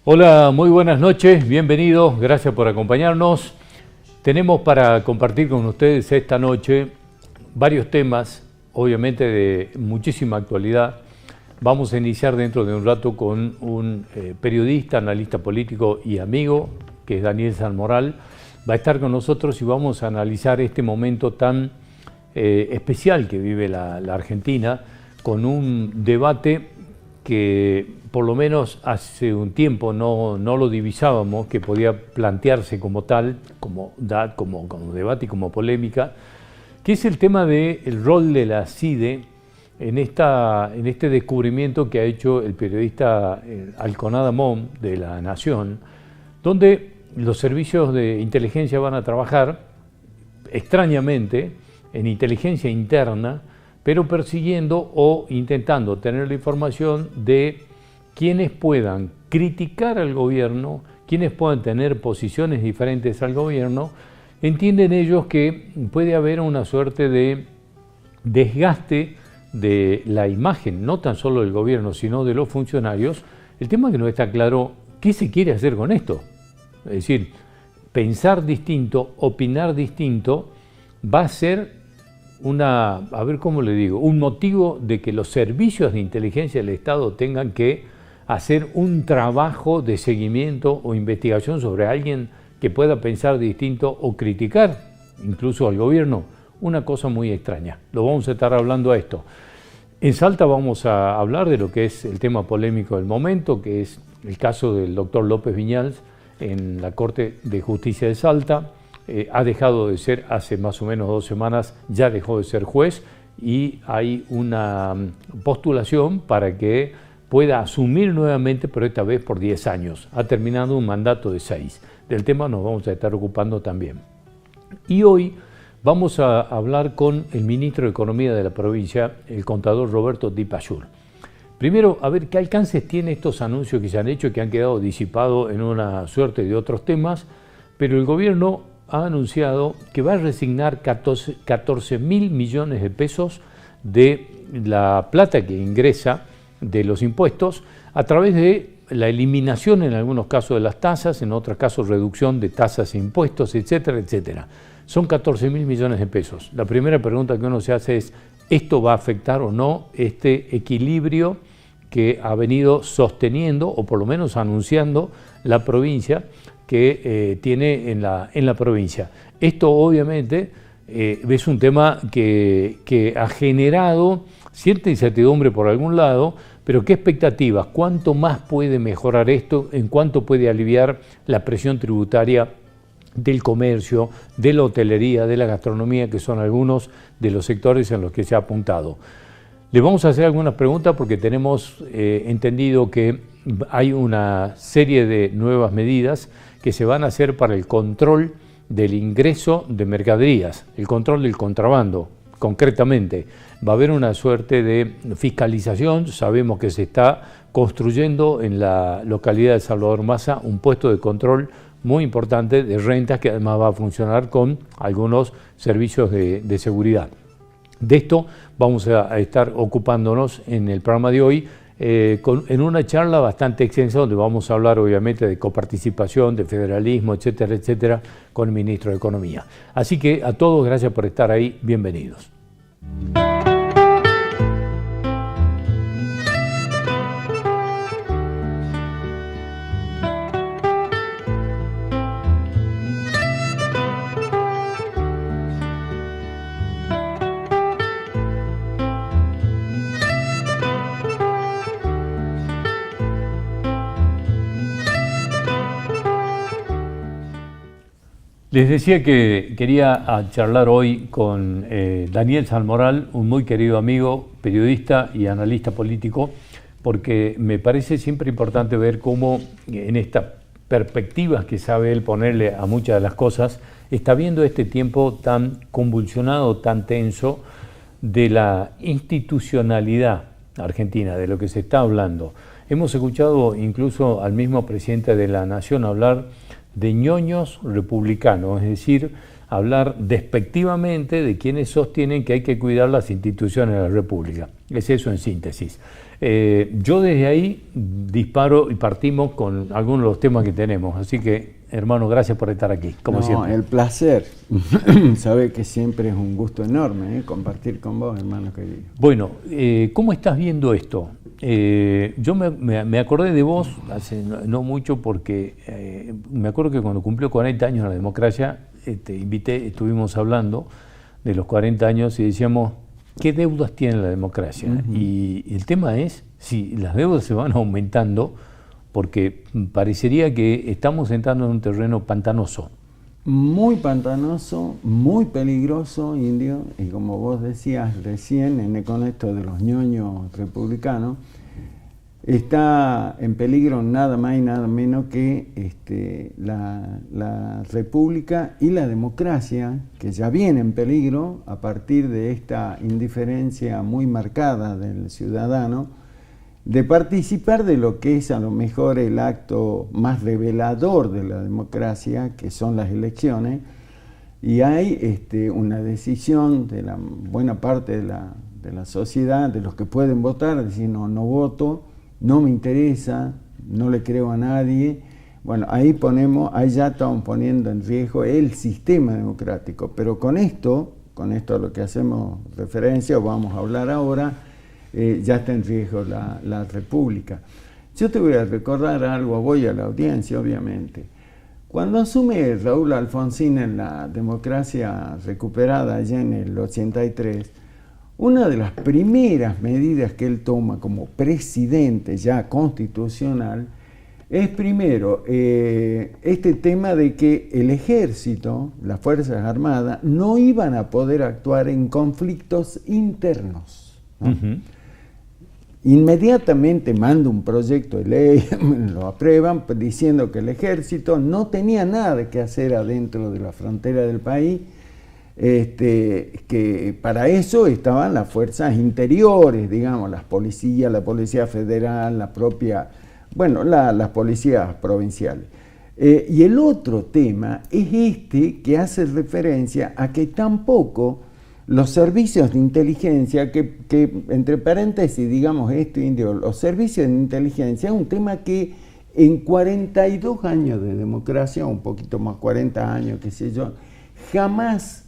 Hola, muy buenas noches, bienvenidos, gracias por acompañarnos. Tenemos para compartir con ustedes esta noche varios temas, obviamente de muchísima actualidad. Vamos a iniciar dentro de un rato con un periodista, analista político y amigo, que es Daniel Salmoral. Va a estar con nosotros y vamos a analizar este momento tan especial que vive la Argentina, con un debate que por lo menos hace un tiempo no lo divisábamos, que podía plantearse como tal, como debate y como polémica, que es el tema del rol de la CIDE en este descubrimiento que ha hecho el periodista Alconada Mon de La Nación, donde los servicios de inteligencia van a trabajar extrañamente en inteligencia interna, pero persiguiendo o intentando tener la información de quienes puedan criticar al gobierno, quienes puedan tener posiciones diferentes al gobierno. Entienden ellos que puede haber una suerte de desgaste de la imagen, no tan solo del gobierno, sino de los funcionarios. El tema es que no está claro qué se quiere hacer con esto. Es decir, pensar distinto, opinar distinto, va a ser un motivo de que los servicios de inteligencia del Estado tengan que hacer un trabajo de seguimiento o investigación sobre alguien que pueda pensar distinto o criticar incluso al gobierno. Una cosa muy extraña. Lo vamos a estar hablando a esto. En Salta vamos a hablar de lo que es el tema polémico del momento, que es el caso del doctor López Viñals en la Corte de Justicia de Salta. Ha dejado de ser, hace más o menos 2 semanas, ya dejó de ser juez y hay una postulación para que pueda asumir nuevamente, pero esta vez por 10 años. Ha terminado un mandato de 6. Del tema nos vamos a estar ocupando también. Y hoy vamos a hablar con el ministro de Economía de la provincia, el contador Roberto Di Pasciur. Primero, a ver qué alcances tienen estos anuncios que se han hecho, que han quedado disipados en una suerte de otros temas, pero el gobierno ha anunciado que va a resignar 14 mil millones de pesos de la plata que ingresa de los impuestos a través de la eliminación en algunos casos de las tasas, en otros casos reducción de tasas e impuestos, etcétera, etcétera. Son 14 mil millones de pesos. La primera pregunta que uno se hace es, ¿esto va a afectar o no este equilibrio que ha venido sosteniendo o por lo menos anunciando la provincia que tiene en la provincia? Esto obviamente es un tema que ha generado cierta incertidumbre por algún lado, pero ¿qué expectativas? ¿Cuánto más puede mejorar esto? ¿En cuánto puede aliviar la presión tributaria del comercio, de la hotelería, de la gastronomía, que son algunos de los sectores en los que se ha apuntado? Le vamos a hacer algunas preguntas porque tenemos entendido que hay una serie de nuevas medidas que se van a hacer para el control del ingreso de mercaderías, el control del contrabando. Concretamente, va a haber una suerte de fiscalización. Sabemos que se está construyendo en la localidad de Salvador Maza un puesto de control muy importante de rentas que además va a funcionar con algunos servicios de seguridad. De esto vamos a estar ocupándonos en el programa de hoy en una charla bastante extensa donde vamos a hablar obviamente de coparticipación, de federalismo, etcétera, etcétera, con el ministro de Economía. Así que a todos, gracias por estar ahí, bienvenidos. Les decía que quería charlar hoy con Daniel Salmoral, un muy querido amigo, periodista y analista político, porque me parece siempre importante ver cómo en estas perspectivas que sabe él ponerle a muchas de las cosas, está viendo este tiempo tan convulsionado, tan tenso de la institucionalidad argentina, de lo que se está hablando. Hemos escuchado incluso al mismo presidente de la Nación hablar de ñoños republicanos, es decir, hablar despectivamente de quienes sostienen que hay que cuidar las instituciones de la República. Es eso en síntesis. Yo desde ahí disparo y partimos con algunos de los temas que tenemos, así que hermano, gracias por estar aquí, como siempre. El placer. Sabe que siempre es un gusto enorme compartir con vos, hermano querido. Bueno, ¿cómo estás viendo esto? Yo me acordé de vos hace no mucho porque me acuerdo que cuando cumplió 40 años la democracia, te invité, estuvimos hablando de los 40 años y decíamos, ¿qué deudas tiene la democracia? Y el tema es si las deudas se van aumentando, porque parecería que estamos entrando en un terreno pantanoso. Muy pantanoso, muy peligroso, Indio, y como vos decías recién, con esto de los ñoños republicanos, está en peligro nada más y nada menos que la república y la democracia, que ya viene en peligro a partir de esta indiferencia muy marcada del ciudadano, de participar de lo que es a lo mejor el acto más revelador de la democracia, que son las elecciones, y hay una decisión de la buena parte de la sociedad, de los que pueden votar, decir no voto, no me interesa, no le creo a nadie. Bueno, ahí ya estamos poniendo en riesgo el sistema democrático, pero con esto a lo que hacemos referencia, o vamos a hablar ahora, ya está en riesgo la República. Yo te voy a recordar algo, voy a la audiencia, obviamente. Cuando asume Raúl Alfonsín en la democracia recuperada allá en el 83, una de las primeras medidas que él toma como presidente ya constitucional es primero este tema de que el ejército, las Fuerzas Armadas, no iban a poder actuar en conflictos internos, ¿no? Inmediatamente manda un proyecto de ley, lo aprueban, diciendo que el ejército no tenía nada que hacer adentro de la frontera del país, que para eso estaban las fuerzas interiores, digamos, las policías, la Policía Federal, las policías provinciales. Y el otro tema es que hace referencia a que tampoco los servicios de inteligencia, que entre paréntesis, digamos Indio, los servicios de inteligencia es un tema que en 42 años de democracia, un poquito más, 40 años, qué sé yo, jamás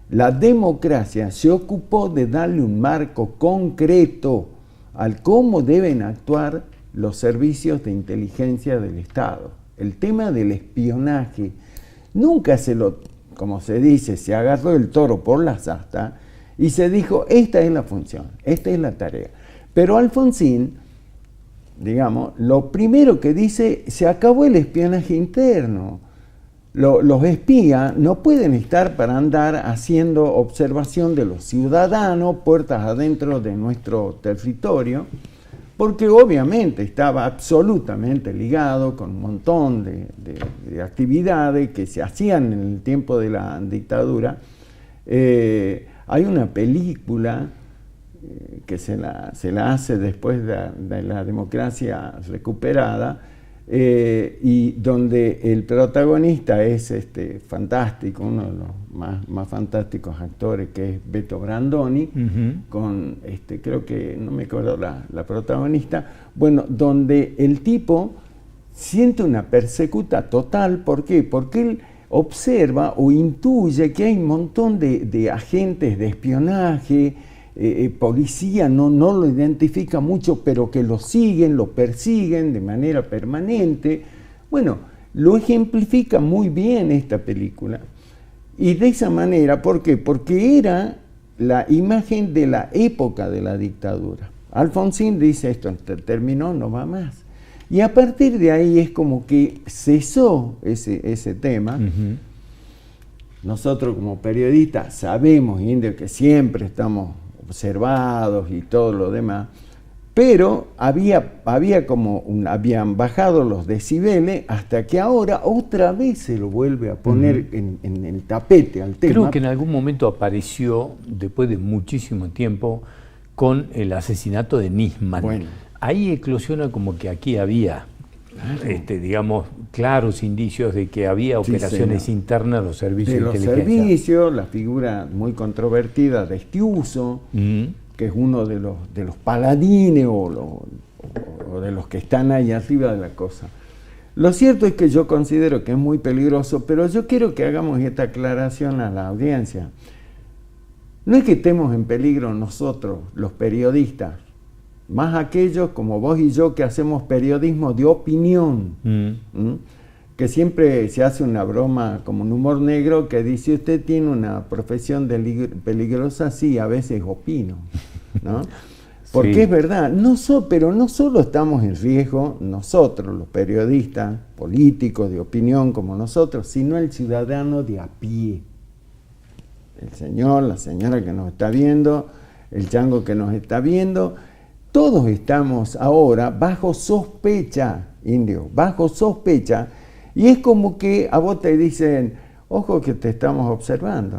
la democracia se ocupó de darle un marco concreto al cómo deben actuar los servicios de inteligencia del Estado. El tema del espionaje nunca como se dice, se agarró el toro por las astas y se dijo, esta es la función, esta es la tarea. Pero Alfonsín, digamos, lo primero que dice, se acabó el espionaje interno. Los espías no pueden estar para andar haciendo observación de los ciudadanos, puertas adentro de nuestro territorio, porque obviamente estaba absolutamente ligado con un montón de actividades que se hacían en el tiempo de la dictadura. Hay una película que se la hace después de la democracia recuperada, y donde el protagonista es fantástico, uno de los más fantásticos actores, que es Beto Brandoni, con creo que no me acuerdo la protagonista, bueno, donde el tipo siente una persecuta total. ¿Por qué? Porque él observa o intuye que hay un montón de agentes de espionaje, policía no lo identifica mucho, pero que lo siguen, lo persiguen de manera permanente. Bueno, lo ejemplifica muy bien esta película. Y de esa manera, ¿por qué? Porque era la imagen de la época de la dictadura. Alfonsín dice, esto terminó, no va más. Y a partir de ahí es como que cesó ese tema. Nosotros como periodistas sabemos, Indio, que siempre estamos observados y todo lo demás, pero habían bajado los decibeles hasta que ahora otra vez se lo vuelve a poner en el tapete al tema. Creo que en algún momento apareció, después de muchísimo tiempo, con el asesinato de Nisman. Bueno. Ahí eclosiona como que aquí había digamos, claros indicios de que había operaciones internas de los servicios de inteligencia. De los servicios, la figura muy controvertida de Estiuso, que es uno de los paladines o de los que están ahí arriba de la cosa. Lo cierto es que yo considero que es muy peligroso, pero yo quiero que hagamos esta aclaración a la audiencia. No es que estemos en peligro nosotros, los periodistas, más aquellos como vos y yo que hacemos periodismo de opinión, que siempre se hace una broma como un humor negro que dice: usted tiene una profesión peligrosa, sí, a veces opino, ¿no? Porque sí, es verdad, pero no solo estamos en riesgo nosotros, los periodistas, políticos de opinión como nosotros, sino el ciudadano de a pie. El señor, la señora que nos está viendo, el chango que nos está viendo, todos estamos ahora bajo sospecha, indio, bajo sospecha, y es como que a vos te dicen: ojo que te estamos observando,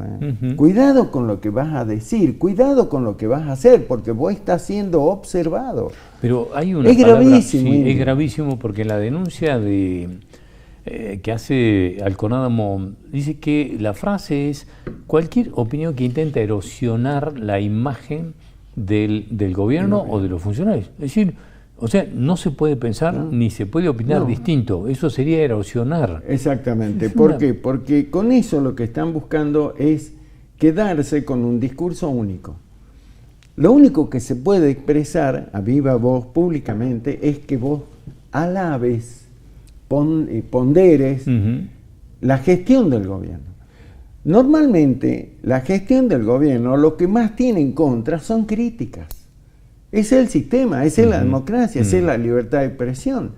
cuidado con lo que vas a decir, cuidado con lo que vas a hacer, porque vos estás siendo observado. Pero hay una palabra, gravísimo. Sí, es gravísimo, porque la denuncia que hace Alconadamo dice que la frase es: cualquier opinión que intenta erosionar la imagen del gobierno o de los funcionarios. Es decir, o sea, no se puede pensar ni se puede opinar distinto. Eso sería erosionar. Exactamente. ¿Por qué? Porque con eso lo que están buscando es quedarse con un discurso único. Lo único que se puede expresar a viva voz públicamente es que vos alabes, ponderes la gestión del gobierno. Normalmente, la gestión del gobierno lo que más tiene en contra son críticas. Es el sistema, es la democracia, es la libertad de expresión.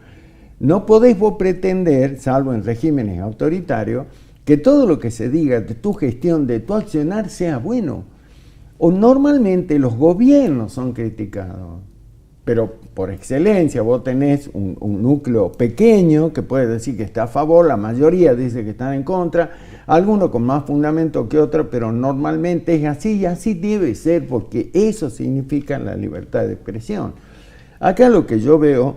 No podés vos pretender, salvo en regímenes autoritarios, que todo lo que se diga de tu gestión, de tu accionar, sea bueno. O normalmente los gobiernos son criticados, pero por excelencia vos tenés un núcleo pequeño que puede decir que está a favor, la mayoría dice que están en contra, algunos con más fundamento que otros, pero normalmente es así y así debe ser, porque eso significa la libertad de expresión. Acá lo que yo veo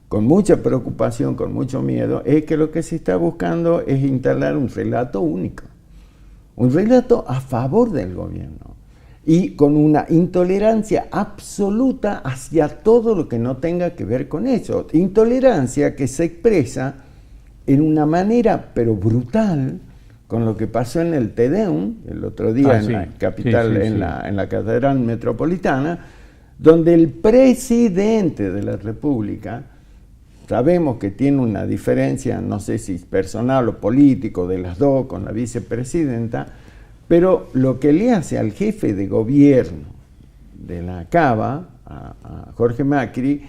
con mucha preocupación, con mucho miedo, es que lo que se está buscando es instalar un relato único, un relato a favor del gobierno y con una intolerancia absoluta hacia todo lo que no tenga que ver con eso. Intolerancia que se expresa en una manera, pero brutal, con lo que pasó en el Te Deum, el otro día en la capital, en la Catedral Metropolitana, donde el presidente de la República, sabemos que tiene una diferencia, no sé si personal o político, de las dos con la vicepresidenta, pero lo que le hace al jefe de gobierno de la Cava, a Jorge Macri,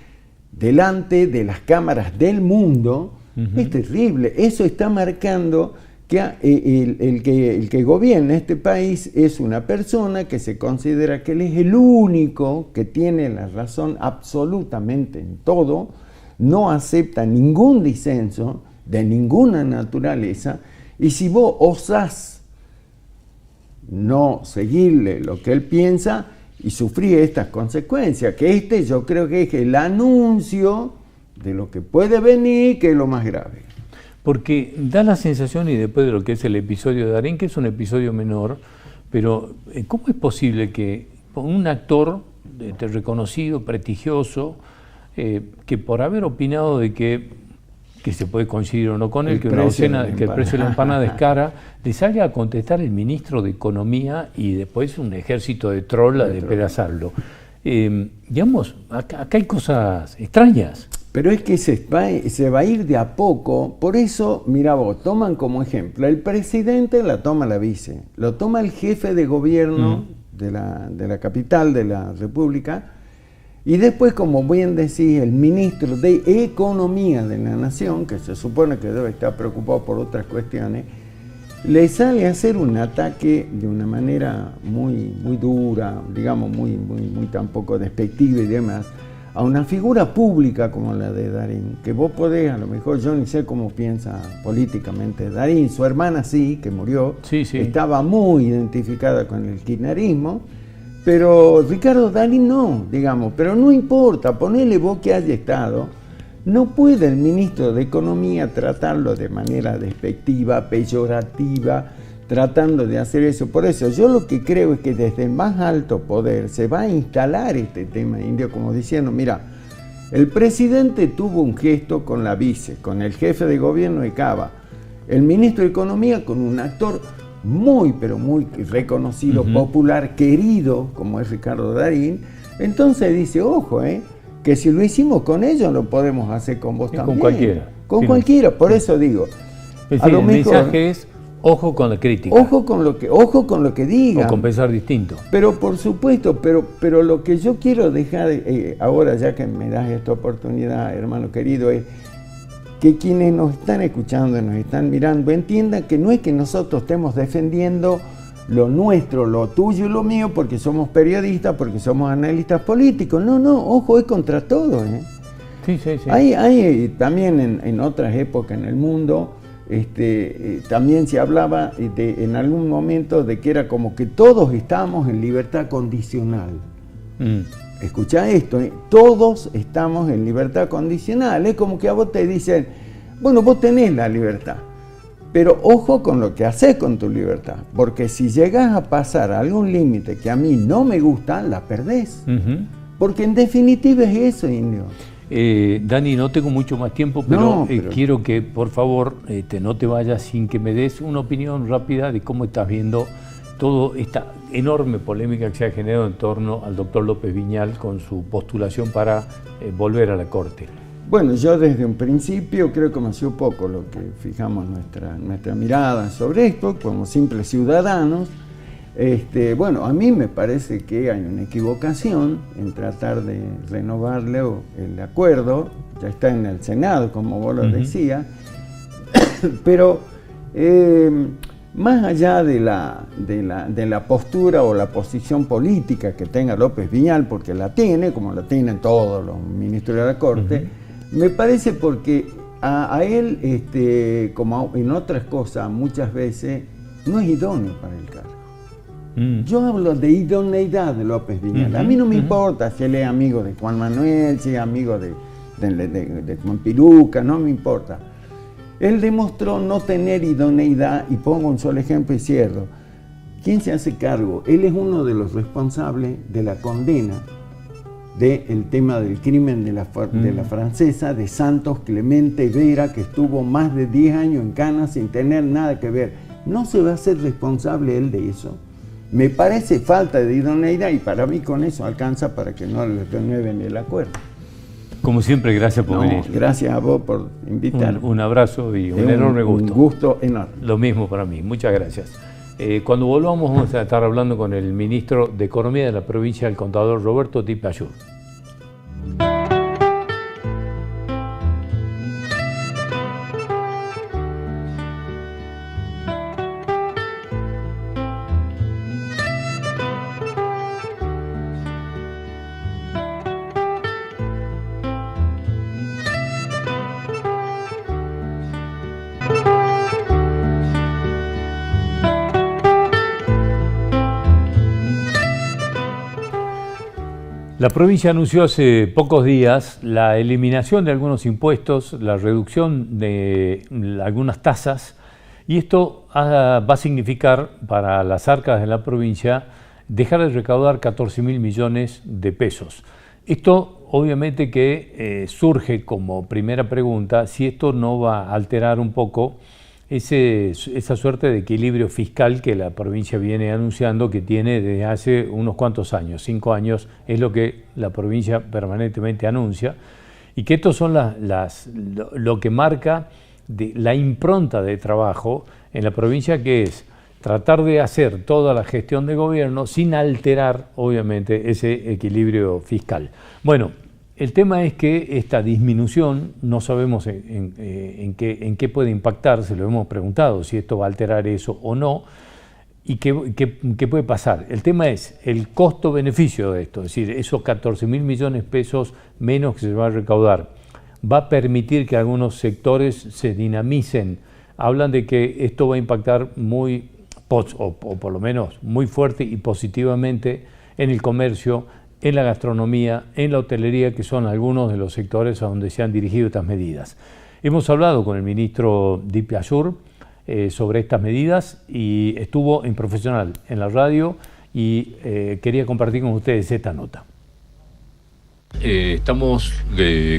delante de las cámaras del mundo, es terrible. Eso está marcando que el que gobierna este país es una persona que se considera que él es el único que tiene la razón absolutamente en todo, no acepta ningún disenso de ninguna naturaleza, y si vos osás no seguirle lo que él piensa y sufrir estas consecuencias, que yo creo que es el anuncio de lo que puede venir, que es lo más grave. Porque da la sensación, y después de lo que es el episodio de Darín, que es un episodio menor, pero ¿cómo es posible que un actor reconocido, prestigioso, que por haber opinado de que se puede coincidir o no con él, que el precio de la empanada es cara, le salga a contestar el ministro de Economía y después un ejército de troll a despedazarlo? Digamos, acá hay cosas extrañas. Pero es que se va a ir de a poco. Por eso, mira vos, toman como ejemplo, el presidente la toma la vice, lo toma el jefe de gobierno de la capital de la República, y después, como bien decís, el ministro de Economía de la Nación, que se supone que debe estar preocupado por otras cuestiones, le sale a hacer un ataque de una manera muy, muy dura, digamos, muy tampoco despectiva y demás, a una figura pública como la de Darín, que vos podés, a lo mejor yo ni sé cómo piensa políticamente Darín, su hermana sí, que murió, estaba muy identificada con el kirchnerismo, pero Ricardo Darín no, digamos, pero no importa, ponele vos que haya estado, No puede el ministro de Economía tratarlo de manera despectiva, peyorativa, tratando de hacer eso. Por eso yo lo que creo es que desde el más alto poder se va a instalar este tema indio, como diciendo, mira, el presidente tuvo un gesto con la vice, con el jefe de gobierno de Cava, el ministro de Economía con un actor muy, pero muy reconocido, popular, querido, como es Ricardo Darín. Entonces dice, ojo, que si lo hicimos con ellos, lo podemos hacer con vos también. Con cualquiera. Con cualquiera, por eso digo. Es decir, el mensaje es, ojo con la crítica. Ojo con lo que digan. O con pensar distinto. Pero por supuesto, pero lo que yo quiero dejar ahora, ya que me das esta oportunidad, hermano querido, es que quienes nos están escuchando, nos están mirando, entiendan que no es que nosotros estemos defendiendo lo nuestro, lo tuyo y lo mío, porque somos periodistas, porque somos analistas políticos. No, ojo, es contra todo. Sí. Hay también en otras épocas en el mundo, también se hablaba en algún momento de que era como que todos estamos en libertad condicional. Escucha esto, todos estamos en libertad condicional. Es como que a vos te dicen, bueno, vos tenés la libertad, pero ojo con lo que haces con tu libertad, porque si llegas a pasar algún límite que a mí no me gusta, la perdés. Porque en definitiva es eso, indio. Dani, no tengo mucho más tiempo, pero quiero que por favor no te vayas sin que me des una opinión rápida de cómo estás viendo toda esta enorme polémica que se ha generado en torno al doctor López Viñal con su postulación para volver a la Corte. Bueno, yo desde un principio creo que me hacía poco lo que fijamos nuestra mirada sobre esto, como simples ciudadanos. Bueno, a mí me parece que hay una equivocación en tratar de renovarle el acuerdo, ya está en el Senado, como vos lo decías, pero más allá de la postura o la posición política que tenga López Viñal, porque la tiene, como la tienen todos los ministros de la Corte, me parece porque a él, como en otras cosas, muchas veces no es idóneo para el cargo. Yo hablo de idoneidad de López Viñal. A mí no me importa si él es amigo de Juan Manuel, si es amigo de Juan Piluca, no me importa. Él demostró no tener idoneidad, y pongo un solo ejemplo y cierro. ¿Quién se hace cargo? Él es uno de los responsables de la condena del tema del crimen de la francesa, de Santos Clemente Vera, que estuvo más de 10 años en cana sin tener nada que ver. ¿No se va a hacer responsable él de eso? Me parece falta de idoneidad, y para mí con eso alcanza para que no le renueven el acuerdo. Como siempre, gracias por venir. Gracias a vos por invitarme. Un abrazo y un enorme gusto. Un gusto enorme. Lo mismo para mí, muchas gracias. Cuando volvamos vamos a estar hablando con el ministro de Economía de la provincia, el contador Roberto Tipayur. La provincia anunció hace pocos días la eliminación de algunos impuestos, la reducción de algunas tasas, y esto va a significar para las arcas de la provincia dejar de recaudar 14.000 millones de pesos. Esto obviamente que surge como primera pregunta si esto no va a alterar un poco esa suerte de equilibrio fiscal que la provincia viene anunciando que tiene desde hace unos cuantos años, 5 años es lo que la provincia permanentemente anuncia, y que estos son lo que marca la impronta de trabajo en la provincia, que es tratar de hacer toda la gestión de gobierno sin alterar obviamente ese equilibrio fiscal. Bueno, el tema es que esta disminución no sabemos en qué puede impactar, se lo hemos preguntado, si esto va a alterar eso o no, y qué puede pasar. El tema es el costo-beneficio de esto, es decir, esos 14.000 millones de pesos menos que se va a recaudar, va a permitir que algunos sectores se dinamicen. Hablan de que esto va a impactar o por lo menos muy fuerte y positivamente en el comercio, en la gastronomía, en la hotelería, que son algunos de los sectores a donde se han dirigido estas medidas. Hemos hablado con el ministro Dipayur sobre estas medidas y estuvo en Profesional, en la radio, y quería compartir con ustedes esta nota. Estamos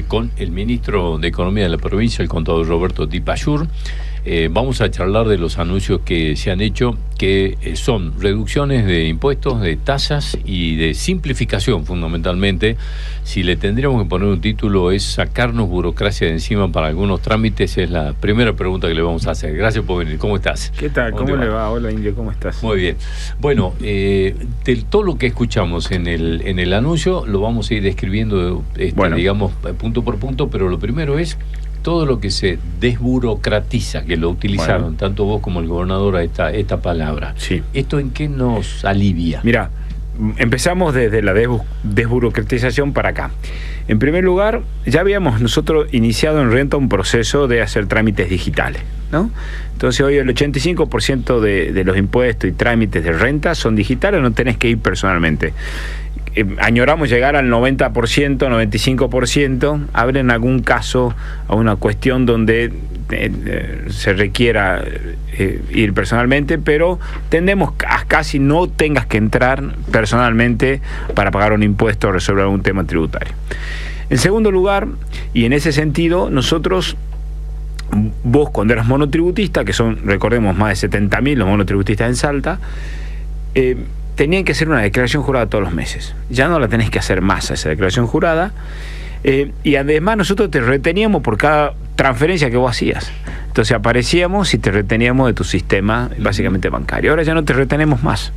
con el ministro de Economía de la provincia, el contador Roberto Dipayur. Vamos a charlar de los anuncios que se han hecho, que son reducciones de impuestos, de tasas y de simplificación, fundamentalmente. Si le tendríamos que poner un título, es sacarnos burocracia de encima para algunos trámites. Es la primera pregunta que le vamos a hacer. Gracias por venir. ¿Cómo estás? ¿Qué tal? ¿Cómo le va? Hola, Indio, ¿cómo estás? Muy bien. Bueno, de todo lo que escuchamos en el anuncio lo vamos a ir describiendo, digamos, punto por punto, pero lo primero es todo lo que se desburocratiza, que lo utilizaron tanto vos como el gobernador a esta palabra. Sí. ¿Esto en qué nos alivia? Mira, empezamos desde la desburocratización para acá. En primer lugar, ya habíamos nosotros iniciado en Renta un proceso de hacer trámites digitales, ¿no? Entonces hoy el 85% de los impuestos y trámites de renta son digitales, no tenés que ir personalmente. Añoramos llegar al 90%, 95%, habrá en algún caso a una cuestión donde se requiera ir personalmente, pero tendemos a casi no tengas que entrar personalmente para pagar un impuesto o resolver algún tema tributario. En segundo lugar, y en ese sentido, nosotros, vos cuando eras monotributista, que son, recordemos, más de 70.000 los monotributistas en Salta, tenían que hacer una declaración jurada todos los meses. Ya no la tenés que hacer más, esa declaración jurada. Y además nosotros te reteníamos por cada transferencia que vos hacías. Entonces aparecíamos y te reteníamos de tu sistema básicamente bancario. Ahora ya no te retenemos más.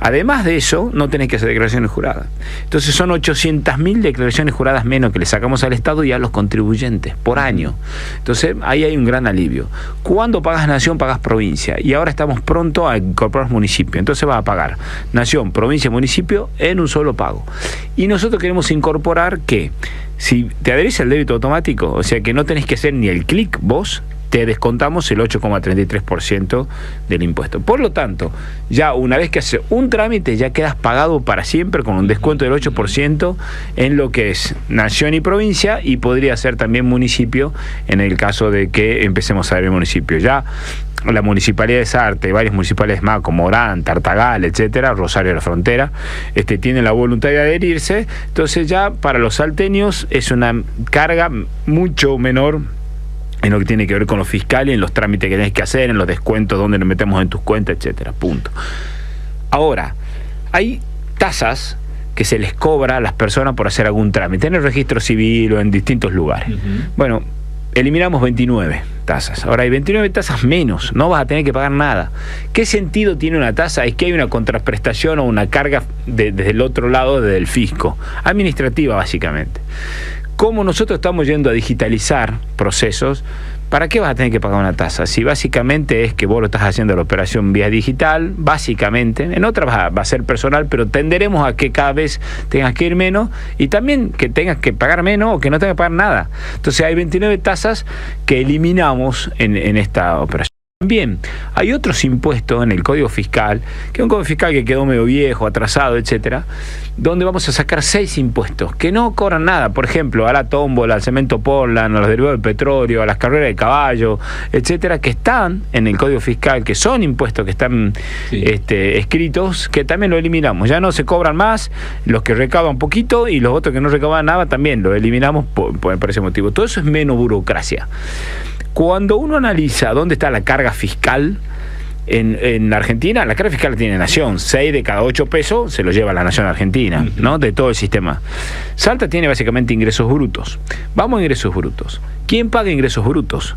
Además de eso, no tenés que hacer declaraciones juradas. Entonces son 800.000 declaraciones juradas menos que le sacamos al Estado y a los contribuyentes por año. Entonces ahí hay un gran alivio. Cuando pagas nación, pagas provincia. Y ahora estamos pronto a incorporar municipio. Entonces vas a pagar nación, provincia y municipio en un solo pago. Y nosotros queremos incorporar que si te adherís al débito automático, o sea que no tenés que hacer ni el clic vos, te descontamos el 8,33% del impuesto. Por lo tanto, ya una vez que haces un trámite, ya quedas pagado para siempre con un descuento del 8% en lo que es nación y provincia, y podría ser también municipio en el caso de que empecemos a ver municipio. Ya la Municipalidad de Sarte, varias municipalidades más como Orán, Tartagal, etcétera, Rosario de la Frontera, tienen la voluntad de adherirse. Entonces ya para los salteños es una carga mucho menor en lo que tiene que ver con lo fiscal y en los trámites que tenés que hacer, en los descuentos, donde nos metemos en tus cuentas, etcétera. Punto. Ahora, hay tasas que se les cobra a las personas por hacer algún trámite, en el registro civil o en distintos lugares. Bueno, eliminamos 29 tasas. Ahora hay 29 tasas menos, no vas a tener que pagar nada. ¿Qué sentido tiene una tasa? Es que hay una contraprestación o una carga desde el otro lado, desde el fisco, administrativa básicamente. Como nosotros estamos yendo a digitalizar procesos, ¿para qué vas a tener que pagar una tasa? Si básicamente es que vos lo estás haciendo la operación vía digital, básicamente, en otras va a ser personal, pero tenderemos a que cada vez tengas que ir menos y también que tengas que pagar menos o que no tengas que pagar nada. Entonces hay 29 tasas que eliminamos en esta operación. También hay otros impuestos en el Código Fiscal, que es un Código Fiscal que quedó medio viejo, atrasado, etcétera, donde vamos a sacar 6 impuestos que no cobran nada. Por ejemplo, a la tómbola, al cemento Portland, a los derivados del petróleo, a las carreras de caballo, etcétera, que están en el Código Fiscal, que son impuestos que están escritos, que también lo eliminamos. Ya no se cobran más, los que recaudan poquito y los otros que no recaudan nada también lo eliminamos por ese motivo. Todo eso es menos burocracia. Cuando uno analiza dónde está la carga fiscal en la Argentina, la carga fiscal la tiene Nación. 6 de cada 8 pesos se lo lleva la Nación Argentina, ¿no? De todo el sistema. Salta tiene básicamente ingresos brutos. Vamos a ingresos brutos. ¿Quién paga ingresos brutos?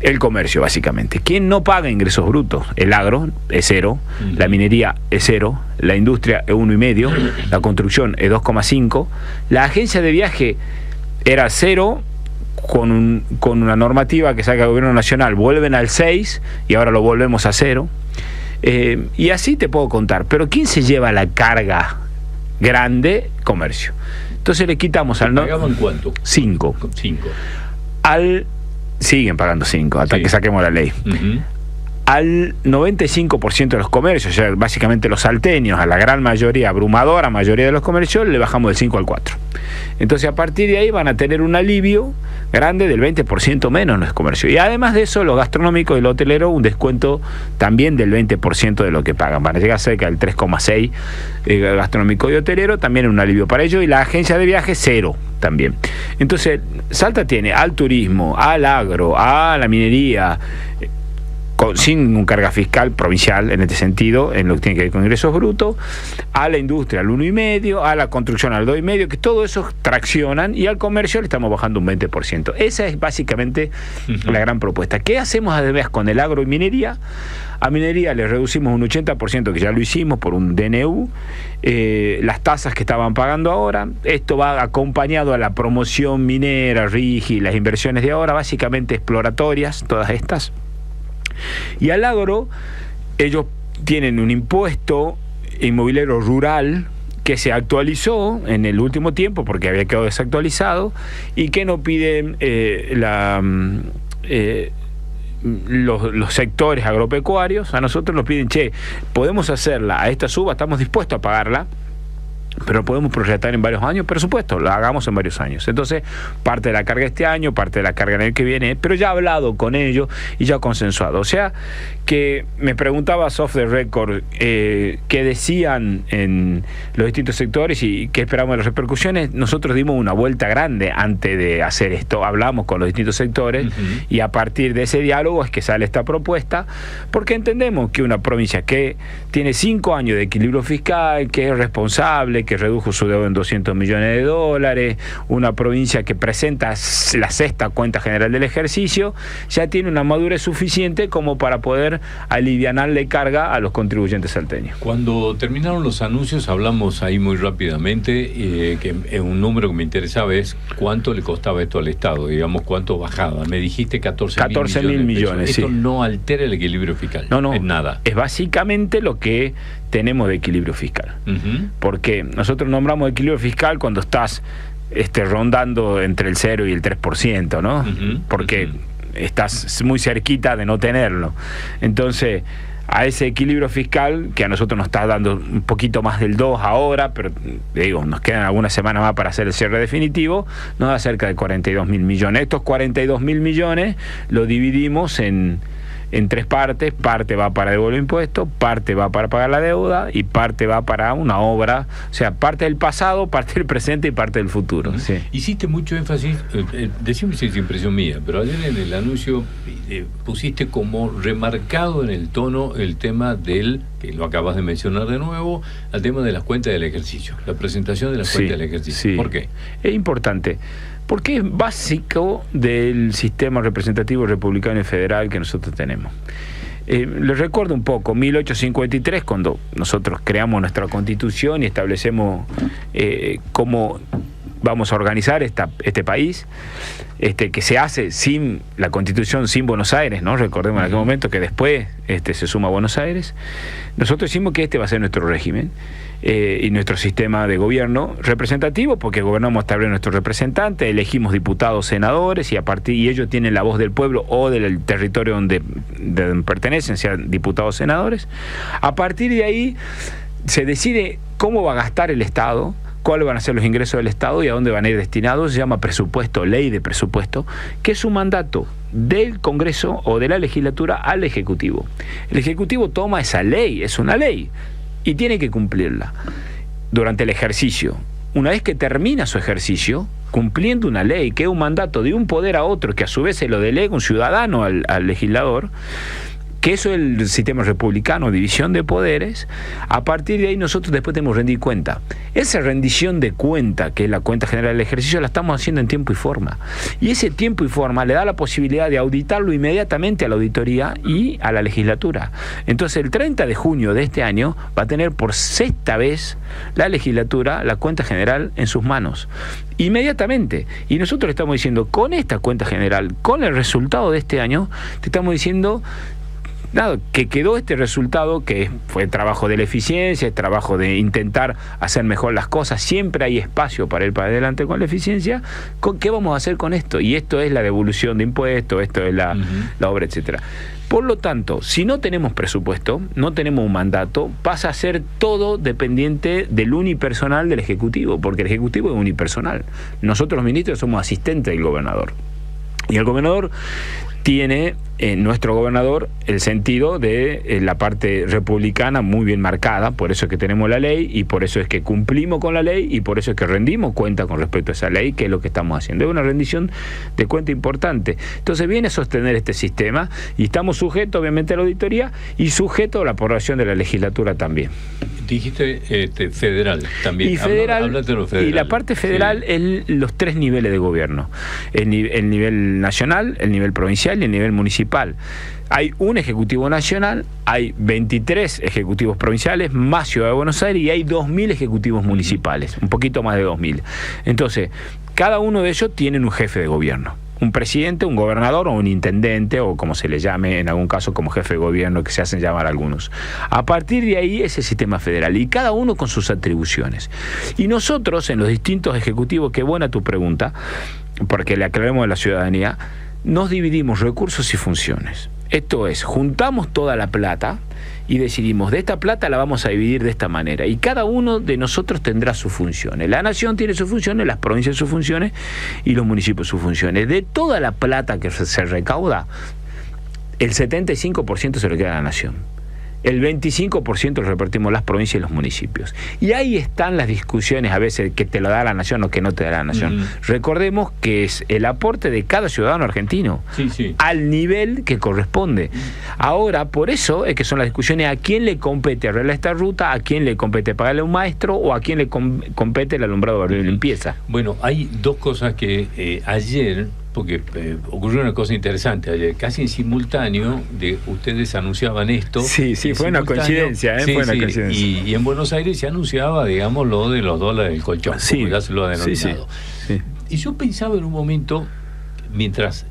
El comercio, básicamente. ¿Quién no paga ingresos brutos? El agro es 0, la minería es 0, la industria es 1,5, la construcción es 2,5, la agencia de viaje era 0, con una normativa que saca el gobierno nacional, vuelven al 6 y ahora lo volvemos a 0. Y así te puedo contar. Pero ¿quién se lleva la carga grande? Comercio. Entonces le quitamos al... ¿Pagaban cuánto? 5. Siguen pagando 5 hasta que saquemos la ley. al 95% de los comercios, o sea, básicamente los salteños, a la gran mayoría, abrumadora mayoría de los comercios, le bajamos del 5 al 4. Entonces, a partir de ahí van a tener un alivio grande del 20% menos en los comercios. Y además de eso, los gastronómicos y el hotelero, un descuento también del 20% de lo que pagan. Van a llegar cerca del 3,6% gastronómico y hotelero, también un alivio para ellos. Y la agencia de viajes, 0 también. Entonces, Salta tiene al turismo, al agro, a la minería, sin un carga fiscal provincial en este sentido, en lo que tiene que ver con ingresos brutos, a la industria al 1,5%, a la construcción al 2,5%, que todo eso traccionan, y al comercio le estamos bajando un 20%. Esa es básicamente la gran propuesta. ¿Qué hacemos además con el agro y minería? A minería le reducimos un 80%, que ya lo hicimos por un DNU, las tasas que estaban pagando ahora. Esto va acompañado a la promoción minera, RIGI, las inversiones de ahora, básicamente exploratorias, todas estas. Y al agro, ellos tienen un impuesto inmobiliario rural que se actualizó en el último tiempo porque había quedado desactualizado, y que no piden los sectores agropecuarios. A nosotros nos piden, podemos hacerla a esta suba, estamos dispuestos a pagarla, pero podemos proyectar en varios años, presupuesto, lo hagamos en varios años. Entonces, parte de la carga este año, parte de la carga en el que viene, pero ya he hablado con ellos y ya consensuado. O sea, que me preguntaba off the record qué decían en los distintos sectores y qué esperamos de las repercusiones. Nosotros dimos una vuelta grande antes de hacer esto, hablamos con los distintos sectores, y a partir de ese diálogo es que sale esta propuesta, porque entendemos que una provincia que tiene 5 años de equilibrio fiscal, que es responsable, que redujo su deuda en $200 millones, una provincia que presenta la 6ª cuenta general del ejercicio, ya tiene una madurez suficiente como para poder alivianarle carga a los contribuyentes salteños. Cuando terminaron los anuncios, hablamos ahí muy rápidamente, que un número que me interesaba es cuánto le costaba esto al Estado, digamos, cuánto bajaba. Me dijiste 14.000 millones. Esto no altera el equilibrio fiscal. No, en nada. Es básicamente lo que tenemos de equilibrio fiscal. Porque nosotros nombramos equilibrio fiscal cuando estás rondando entre el 0 y el 3%, ¿no? Porque estás muy cerquita de no tenerlo. Entonces, a ese equilibrio fiscal, que a nosotros nos está dando un poquito más del 2 ahora, pero digo, nos quedan algunas semanas más para hacer el cierre definitivo, nos da cerca de 42.000 millones. Estos 42.000 millones lo dividimos en 3 partes. Parte va para devolver impuestos, parte va para pagar la deuda y parte va para una obra. O sea, parte del pasado, parte del presente y parte del futuro. Sí. Hiciste mucho énfasis, decime si es impresión mía, pero ayer en el anuncio pusiste como remarcado en el tono el tema del, que lo acabas de mencionar de nuevo, el tema de las cuentas del ejercicio, la presentación de las cuentas del ejercicio. Sí. ¿Por qué? Es importante. Porque es básico del sistema representativo republicano y federal que nosotros tenemos. Les recuerdo un poco, 1853, cuando nosotros creamos nuestra Constitución y establecemos cómo vamos a organizar este país, que se hace sin la Constitución, sin Buenos Aires, ¿no? Recordemos en aquel momento que después se suma a Buenos Aires. Nosotros decimos que va a ser nuestro régimen y nuestro sistema de gobierno representativo, porque gobernamos a través de nuestros representantes, elegimos diputados, senadores, y ellos tienen la voz del pueblo o del territorio donde pertenecen, sean diputados o senadores. A partir de ahí se decide cómo va a gastar el Estado, cuáles van a ser los ingresos del Estado y a dónde van a ir destinados. Se llama presupuesto, ley de presupuesto, que es un mandato del Congreso o de la legislatura al Ejecutivo. El Ejecutivo toma esa ley, es una ley, y tiene que cumplirla durante el ejercicio. Una vez que termina su ejercicio, cumpliendo una ley, que es un mandato de un poder a otro, que a su vez se lo delega un ciudadano al legislador, que eso es el sistema republicano, división de poderes. A partir de ahí nosotros después tenemos que rendir cuenta. Esa rendición de cuenta, que es la cuenta general del ejercicio, la estamos haciendo en tiempo y forma. Y ese tiempo y forma le da la posibilidad de auditarlo inmediatamente a la auditoría y a la legislatura. Entonces el 30 de junio de este año va a tener por 6ª vez la legislatura la cuenta general en sus manos. Inmediatamente. Y nosotros le estamos diciendo, con esta cuenta general, con el resultado de este año, te estamos diciendo que quedó este resultado, que fue trabajo de la eficiencia, trabajo de intentar hacer mejor las cosas. Siempre hay espacio para ir para adelante con la eficiencia. ¿Qué vamos a hacer con esto? Y esto es la devolución de impuestos, esto es la obra, etcétera. Por lo tanto, si no tenemos presupuesto, no tenemos un mandato, pasa a ser todo dependiente del unipersonal del Ejecutivo, porque el Ejecutivo es unipersonal. Nosotros los ministros somos asistentes del gobernador. Y el gobernador tiene, nuestro gobernador, el sentido de la parte republicana muy bien marcada, por eso es que tenemos la ley y por eso es que cumplimos con la ley y por eso es que rendimos cuenta con respecto a esa ley, que es lo que estamos haciendo. Es una rendición de cuenta importante. Entonces viene a sostener este sistema y estamos sujetos obviamente a la auditoría y sujetos a la aprobación de la legislatura también. Dijiste federal también. Y federal, Háblate de lo federal. Y la parte federal es los 3 niveles de gobierno. El nivel nacional, el nivel provincial y el nivel municipal. Hay un ejecutivo nacional, hay 23 ejecutivos provinciales, más Ciudad de Buenos Aires, y hay 2.000 ejecutivos municipales, un poquito más de 2.000. Entonces, cada uno de ellos tiene un jefe de gobierno. Un presidente, un gobernador o un intendente, o como se le llame en algún caso como jefe de gobierno, que se hacen llamar algunos. A partir de ahí es el sistema federal, y cada uno con sus atribuciones. Y nosotros, en los distintos ejecutivos, qué buena tu pregunta, porque le aclaremos a la ciudadanía, nos dividimos recursos y funciones. Esto es, juntamos toda la plata y decidimos, de esta plata la vamos a dividir de esta manera, y cada uno de nosotros tendrá sus funciones. La nación tiene sus funciones, las provincias sus funciones y los municipios sus funciones. De toda la plata que se recauda, el 75% se lo queda a la nación. El 25% lo repartimos las provincias y los municipios. Y ahí están las discusiones a veces que te lo da la nación o que no te da la nación. Recordemos que es el aporte de cada ciudadano argentino al nivel que corresponde. Ahora, por eso es que son las discusiones a quién le compete arreglar esta ruta, a quién le compete pagarle a un maestro o a quién le compete el alumbrado, barrio y limpieza. Bueno, hay dos cosas que ayer... porque ocurrió una cosa interesante ayer, casi en simultáneo, ustedes anunciaban esto. Sí, fue una coincidencia, fue una coincidencia. Y en Buenos Aires se anunciaba, digamos, lo de los dólares del colchón, como ya se lo ha denominado. Sí. Y yo pensaba en un momento, mientras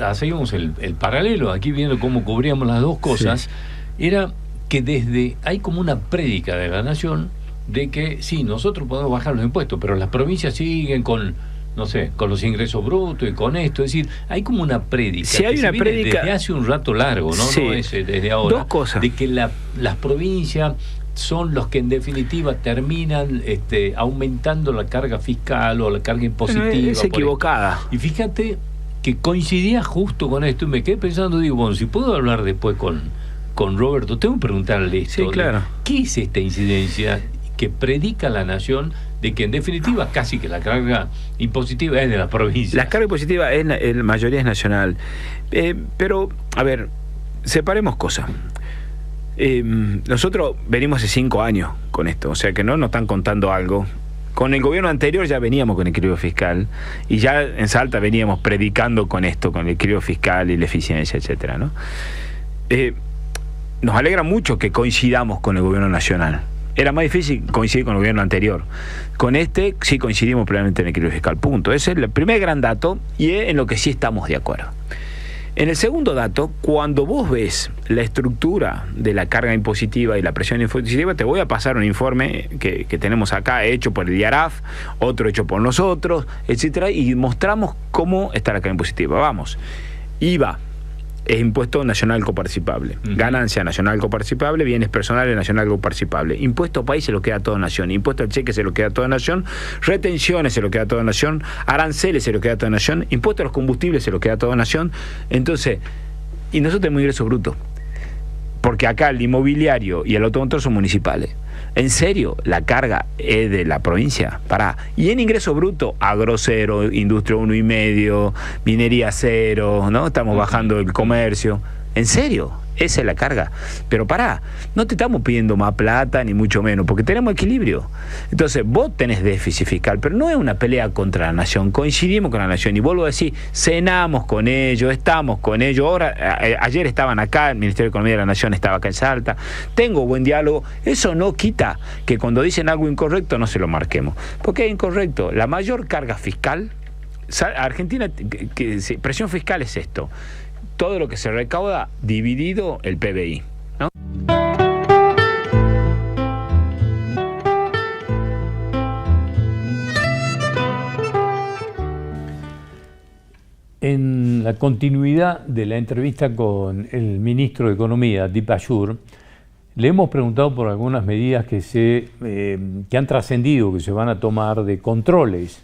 hacíamos el paralelo, aquí viendo cómo cubríamos las dos cosas, era que hay como una prédica de la nación de que sí, nosotros podemos bajar los impuestos, pero las provincias siguen con los ingresos brutos y con esto, es decir, hay como una prédica. Sí, hay una prédica desde hace un rato largo, ¿no? Sí. No es desde ahora. Dos cosas. De que las provincias son los que en definitiva terminan aumentando la carga fiscal o la carga impositiva. Bueno, es equivocada. Y fíjate que coincidía justo con esto y me quedé pensando, digo, bueno, si puedo hablar después con Roberto, tengo que preguntarle esto. Sí, claro. ¿Qué es esta incidencia que predica la nación de que en definitiva casi que la carga impositiva es de las provincias? La carga impositiva en mayoría es nacional. Pero, a ver, separemos cosas. Nosotros venimos hace 5 años con esto, o sea que no nos están contando algo. Con el gobierno anterior ya veníamos con el equilibrio fiscal y ya en Salta veníamos predicando con esto, con el equilibrio fiscal y la eficiencia, etcétera, ¿no? Nos alegra mucho que coincidamos con el gobierno nacional. Era más difícil coincidir con el gobierno anterior. Con este sí coincidimos plenamente en el equilibrio fiscal, punto. Ese es el primer gran dato y es en lo que sí estamos de acuerdo. En el segundo dato, cuando vos ves la estructura de la carga impositiva y la presión impositiva, te voy a pasar un informe que tenemos acá, hecho por el IARAF, otro hecho por nosotros, etcétera, y mostramos cómo está la carga impositiva. Vamos, IVA es impuesto nacional coparticipable, ganancia nacional coparticipable, bienes personales nacional coparticipable, impuesto país se lo queda a toda nación, impuesto al cheque se lo queda a toda nación, retenciones se lo queda a toda nación, aranceles se lo queda a toda nación, impuesto a los combustibles se lo queda a toda nación. Entonces, y nosotros tenemos ingreso bruto, porque acá el inmobiliario y el automotor son municipales. ¿En serio la carga es de la provincia? Pará. Y en ingreso bruto, agro 0, industria 1,5, minería 0, ¿no? Estamos bajando el comercio. ¿En serio? Esa es la carga. Pero pará, no te estamos pidiendo más plata ni mucho menos, porque tenemos equilibrio. Entonces, vos tenés déficit fiscal, pero no es una pelea contra la nación. Coincidimos con la nación y vuelvo a decir, cenamos con ellos, estamos con ellos. Ahora, ayer estaban acá, el Ministerio de Economía de la Nación estaba acá en Salta. Tengo buen diálogo. Eso no quita que cuando dicen algo incorrecto no se lo marquemos. Porque es incorrecto. La mayor carga fiscal, Argentina, presión fiscal es esto. Todo lo que se recauda dividido el PBI, ¿no? En en la continuidad de la entrevista con el ministro de Economía, Deepak Ahuja, le hemos preguntado por algunas medidas que han trascendido, que se van a tomar de controles,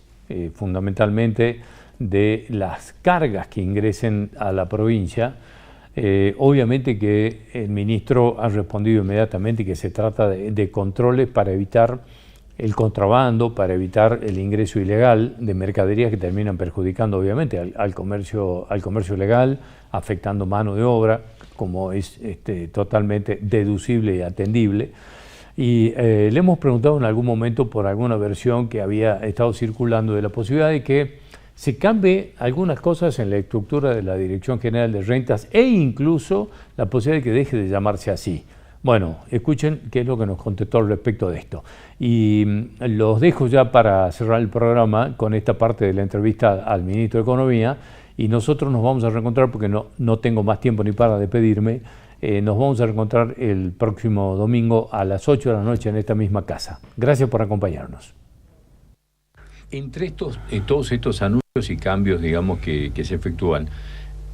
fundamentalmente de las cargas que ingresen a la provincia. Obviamente que el ministro ha respondido inmediatamente que se trata de controles para evitar el contrabando, para evitar el ingreso ilegal de mercaderías que terminan perjudicando obviamente al comercio legal, afectando mano de obra, como es totalmente deducible y atendible. Y le hemos preguntado en algún momento por alguna versión que había estado circulando de la posibilidad de que se cambie algunas cosas en la estructura de la Dirección General de Rentas e incluso la posibilidad de que deje de llamarse así. Bueno, escuchen qué es lo que nos contestó al respecto de esto. Y los dejo ya para cerrar el programa con esta parte de la entrevista al ministro de Economía, y nosotros nos vamos a reencontrar, porque no tengo más tiempo ni para despedirme, nos vamos a reencontrar el próximo domingo a las 8 de la noche en esta misma casa. Gracias por acompañarnos. Entre todos estos anuncios y cambios, digamos, que se efectúan,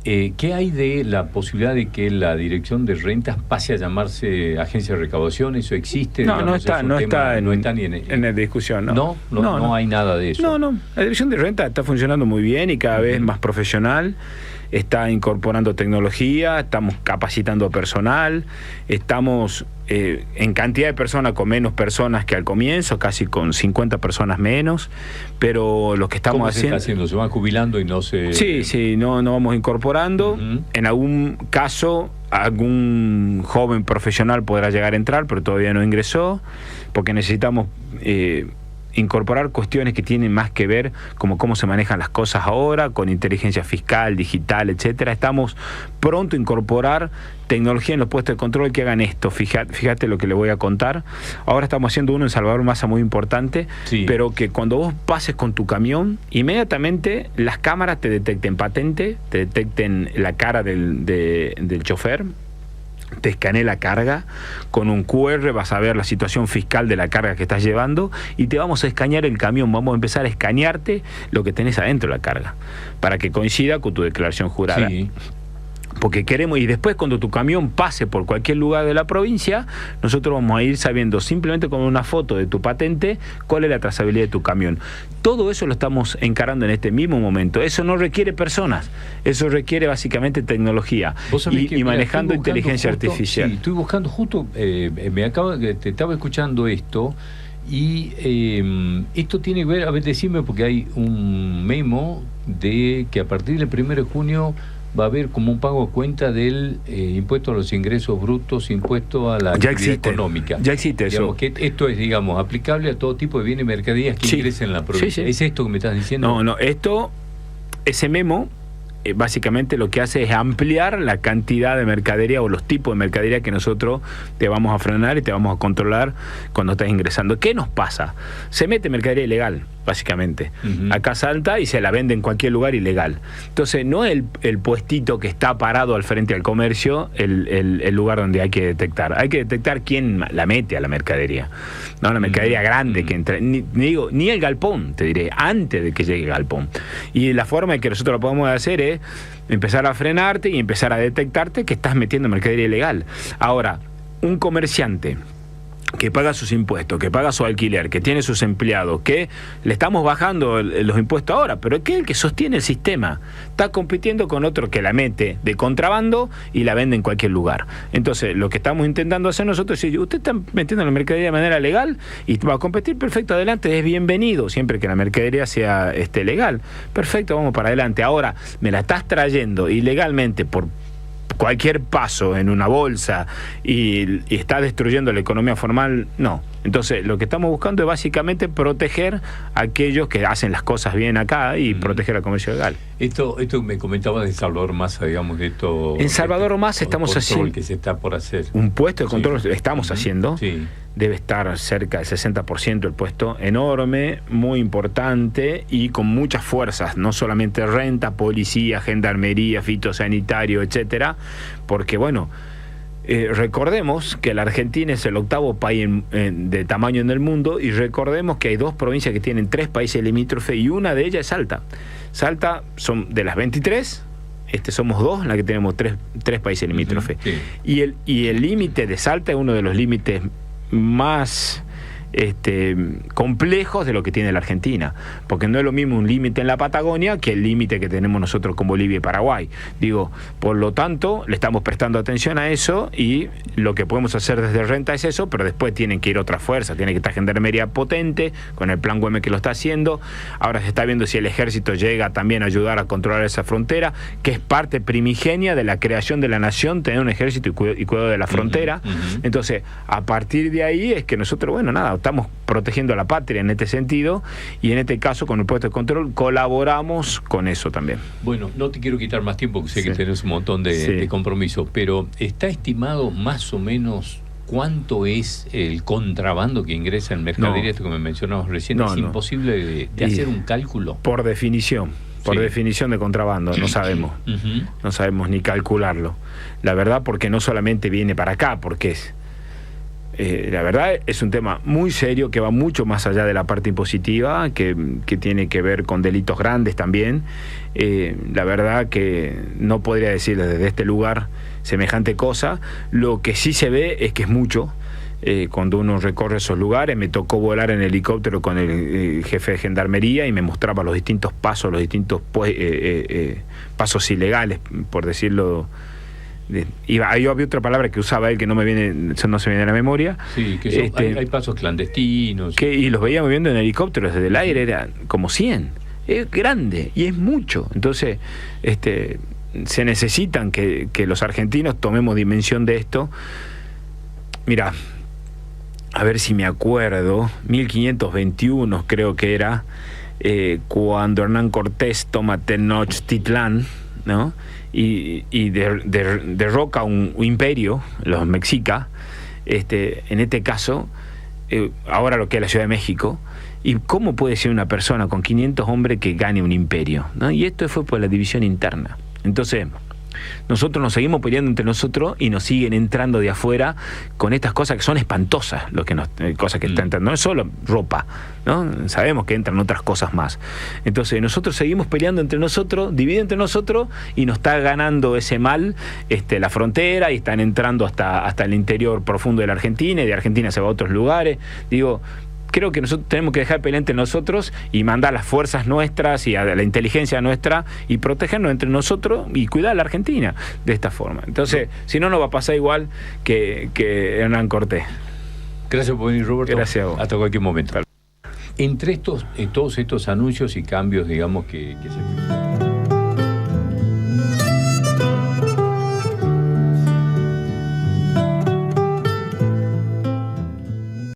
¿qué hay de la posibilidad de que la Dirección de Rentas pase a llamarse Agencia de Recaudación? ¿Eso existe? No, digamos, no está ni en la discusión. No hay nada de eso. No. La Dirección de Rentas está funcionando muy bien y cada vez más profesional. Está incorporando tecnología, estamos capacitando personal, estamos en cantidad de personas con menos personas que al comienzo, casi con 50 personas menos, pero lo que estamos ¿Cómo haciendo... se está haciendo? ¿Se van jubilando y no se...? Sí, no vamos incorporando. En algún caso, algún joven profesional podrá llegar a entrar, pero todavía no ingresó, porque necesitamos... incorporar cuestiones que tienen más que ver como cómo se manejan las cosas ahora, con inteligencia fiscal, digital, etcétera. Estamos pronto a incorporar tecnología en los puestos de control que hagan esto. Fíjate lo que le voy a contar. Ahora estamos haciendo uno en Salvador Massa muy importante, sí, pero que cuando vos pases con tu camión, inmediatamente las cámaras te detecten patente, te detecten la cara del chofer, te escanee la carga, con un QR vas a ver la situación fiscal de la carga que estás llevando y te vamos a escanear el camión, vamos a empezar a escanearte lo que tenés adentro de la carga, para que coincida con tu declaración jurada. Sí. Porque queremos, y después cuando tu camión pase por cualquier lugar de la provincia, nosotros vamos a ir sabiendo simplemente con una foto de tu patente cuál es la trazabilidad de tu camión. Todo eso lo estamos encarando en este mismo momento. Eso no requiere personas, eso requiere básicamente tecnología y manejando inteligencia artificial. Sí, estoy buscando justo, te estaba escuchando esto, y esto tiene que ver, a ver, decime, porque hay un memo de que a partir del 1 de junio va a haber como un pago a cuenta del impuesto a los ingresos brutos, impuesto a la actividad económica. Ya existe, digamos, eso. Que esto es, digamos, aplicable a todo tipo de bienes y mercaderías que ingresen en la provincia. Sí. ¿Es esto que me estás diciendo? No, ese memo básicamente lo que hace es ampliar la cantidad de mercadería o los tipos de mercadería que nosotros te vamos a frenar y te vamos a controlar cuando estás ingresando. ¿Qué nos pasa? Se mete mercadería ilegal, básicamente. Acá salta y se la vende en cualquier lugar ilegal. Entonces no es el puestito que está parado al frente al comercio el lugar donde hay que detectar. Hay que detectar quién la mete a la mercadería. No, la mercadería grande que entra. Ni el galpón, te diré, antes de que llegue el galpón. Y la forma en que nosotros lo podemos hacer es empezar a frenarte y empezar a detectarte que estás metiendo mercadería ilegal. Ahora, un comerciante que paga sus impuestos, que paga su alquiler, que tiene sus empleados, que le estamos bajando los impuestos ahora, pero es que el que sostiene el sistema está compitiendo con otro que la mete de contrabando y la vende en cualquier lugar. Entonces, lo que estamos intentando hacer nosotros es, usted está metiendo la mercadería de manera legal y va a competir, perfecto, adelante, es bienvenido, siempre que la mercadería sea legal. Perfecto, vamos para adelante. Ahora, me la estás trayendo ilegalmente por cualquier paso en una bolsa y está destruyendo la economía formal, no. Entonces, lo que estamos buscando es básicamente proteger a aquellos que hacen las cosas bien acá y proteger al comercio legal. Esto me comentaba de Salvador Massa, digamos, de esto. En Salvador Massa estamos haciendo que se está por hacer. Un puesto de control estamos haciendo. Sí. Debe estar cerca del 60% el puesto, enorme, muy importante y con muchas fuerzas, no solamente renta, policía, gendarmería, fitosanitario, etcétera, porque bueno, recordemos que la Argentina es el 8º país de tamaño en el mundo, y recordemos que hay 2 provincias que tienen 3 países limítrofes y una de ellas es Salta. Salta son de las 23, somos 2 en la que tenemos 3 países limítrofes. Sí. Y el límite de Salta es uno de los límites más complejos de lo que tiene la Argentina, porque no es lo mismo un límite en la Patagonia que el límite que tenemos nosotros con Bolivia y Paraguay. Digo, por lo tanto, le estamos prestando atención a eso, y lo que podemos hacer desde Renta es eso, pero después tienen que ir otras fuerzas, tiene que estar Gendarmería potente, con el plan Güemes que lo está haciendo. Ahora se está viendo si el ejército llega también a ayudar a controlar esa frontera, que es parte primigenia de la creación de la nación, tener un ejército y cuidado de la frontera. Entonces, a partir de ahí es que nosotros, bueno, nada, estamos protegiendo a la patria en este sentido, y en este caso con el puesto de control colaboramos con eso también. Bueno, no te quiero quitar más tiempo, que sé que tenés un montón de compromisos, pero ¿está estimado más o menos cuánto es el contrabando que ingresa en mercadería? Esto que me mencionabas recién, es imposible de hacer un cálculo. Por definición de contrabando, no sabemos. No sabemos ni calcularlo. La verdad, porque no solamente viene para acá, porque es... la verdad es un tema muy serio que va mucho más allá de la parte impositiva, que tiene que ver con delitos grandes también. La verdad que no podría decir desde este lugar semejante cosa. Lo que sí se ve es que es mucho. Cuando uno recorre esos lugares, me tocó volar en helicóptero con el jefe de Gendarmería y me mostraba los distintos pasos, pasos ilegales, por decirlo. Yo había otra palabra que usaba él que no se me viene a la memoria. Sí, que hay pasos clandestinos. Y los veíamos viendo en helicópteros desde el aire, eran como 100. Es grande y es mucho. Entonces, se necesitan que los argentinos tomemos dimensión de esto. Mira, a ver si me acuerdo, 1521 creo que era, cuando Hernán Cortés toma Tenochtitlán, ¿no? Y derroca un imperio, los mexicas, en este caso, ahora lo que es la Ciudad de México. ¿Y cómo puede ser una persona con 500 hombres que gane un imperio, ¿no? Y esto fue por la división interna. Entonces, nosotros nos seguimos peleando entre nosotros y nos siguen entrando de afuera con estas cosas que son espantosas, cosas que están entrando. No es solo ropa, ¿no? Sabemos que entran otras cosas más. Entonces nosotros seguimos peleando entre nosotros, dividiendo entre nosotros, y nos está ganando ese mal la frontera, y están entrando hasta el interior profundo de la Argentina, y de Argentina se va a otros lugares. Digo, creo que nosotros tenemos que dejar de pelear entre nosotros y mandar las fuerzas nuestras y a la inteligencia nuestra y protegernos entre nosotros y cuidar a la Argentina de esta forma. Entonces, si no, nos va a pasar igual que Hernán Cortés. Gracias por venir, Roberto. Gracias a vos. Hasta cualquier momento. Entre todos estos anuncios y cambios, digamos, que se